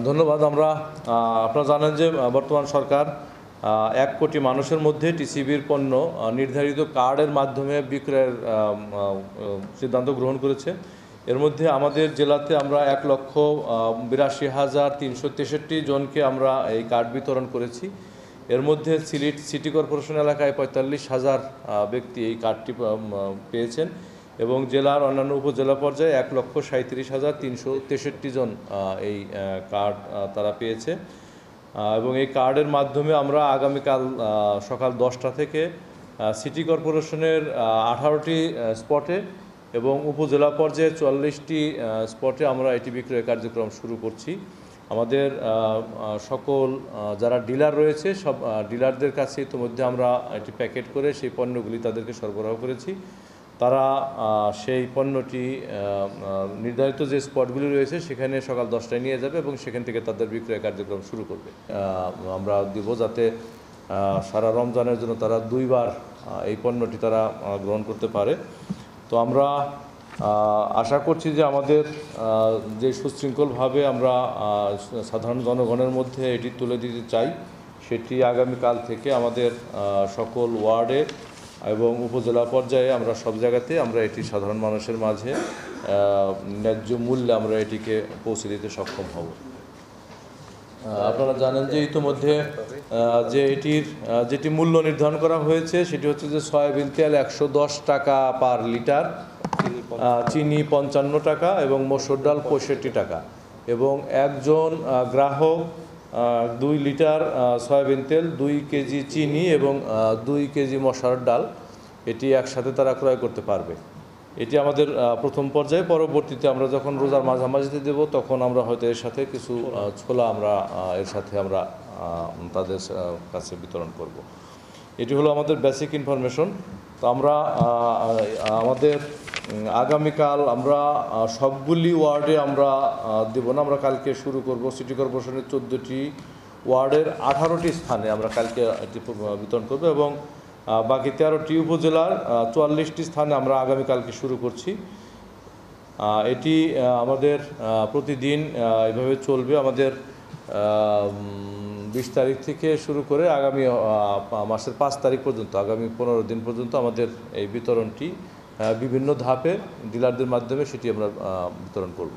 ধন্যবাদ। আপনারা জানেন যে বর্তমান সরকার 1 কোটি মানুষের মধ্যে টিসিবির পণ্য নির্ধারিত কার্ডের মাধ্যমে বিক্রয়ের সিদ্ধান্ত গ্রহণ করেছে। এর মধ্যে আমাদের জেলাতে আমরা 1,82,363 জনকে আমরা এই কার্ড বিতরণ করেছি। এর মধ্যে সিলেট সিটি কর্পোরেশন এলাকায় 45,000 ব্যক্তি এই কার্ডটি পেয়েছেন এবং জেলার অন্যান্য উপজেলা পর্যায়ে 1,37,363 জন এই কার্ড তারা পেয়েছে এবং এই কার্ডের মাধ্যমে আমরা আগামীকাল সকাল 10টা থেকে সিটি কর্পোরেশনের 18টি স্পটে এবং উপজেলা পর্যায়ে 44টি স্পটে আমরা এটি বিক্রয় কার্যক্রম শুরু করছি। আমাদের সকল যারা ডিলার রয়েছে সব ডিলারদের কাছে ইতিমধ্যে আমরা এটি প্যাকেট করে সেই পণ্যগুলি তাদেরকে সরবরাহ করেছি। তারা সেই পণ্যটি নির্ধারিত যে স্পটগুলি রয়েছে সেখানে সকাল 10টায় নিয়ে যাবে এবং সেখান থেকে তাদের বিক্রয় কার্যক্রম শুরু করবে। আমরা দিব যাতে সারা রমজানের জন্য তারা 2 বার এই পণ্যটি তারা গ্রহণ করতে পারে। তো আমরা আশা করছি যে আমাদের যে সুশৃঙ্খলভাবে আমরা সাধারণ জনগণের মধ্যে এটি তুলে দিতে চাই, সেটি আগামীকাল থেকে আমাদের সকল ওয়ার্ডে এবং উপজেলা পর্যায়ে আমরা সব জায়গাতে আমরা এটি সাধারণ মানুষের মাঝে ন্যায্য মূল্যে আমরা এটিকে পৌঁছে দিতে সক্ষম হব। আপনারা জানেন যে ইতিমধ্যে যে এটির যেটি মূল্য নির্ধারণ করা হয়েছে সেটি হচ্ছে যে সয়াবিন তেল 110 টাকা পার লিটার, চিনি 55 টাকা এবং মসুর ডাল 65 টাকা এবং একজন গ্রাহক 2 লিটার সয়াবিন তেল, 2 কেজি চিনি এবং 2 কেজি মসুর ডাল এটি একসাথে তারা ক্রয় করতে পারবে। এটি আমাদের প্রথম পর্যায়ে। পরবর্তীতে আমরা যখন রোজার মাঝামাঝিতে দেব তখন আমরা হয়তো এর সাথে কিছু ছোলা আমরা এর সাথে আমরা তাদের কাছে বিতরণ করব। এটি হলো আমাদের বেসিক ইনফরমেশন। তো আমরা আমাদের আগামীকাল আমরা সবগুলি ওয়ার্ডে আমরা দেব না, আমরা কালকে শুরু করব। সিটি কর্পোরেশনের 14টি ওয়ার্ডের 18টি স্থানে আমরা কালকে এটি বিতরণ করব এবং বাকি 13টি উপজেলার 44টি স্থানে আমরা আগামীকালকে শুরু করছি। এটি আমাদের প্রতিদিন এভাবে চলবে। আমাদের 20 তারিখ থেকে শুরু করে আগামী মাসের 5 তারিখ পর্যন্ত, আগামী 15 দিন পর্যন্ত আমাদের এই বিতরণটি বিভিন্ন ধাপে ডিলারদের মাধ্যমে সেটি আমরা বিতরণ করব।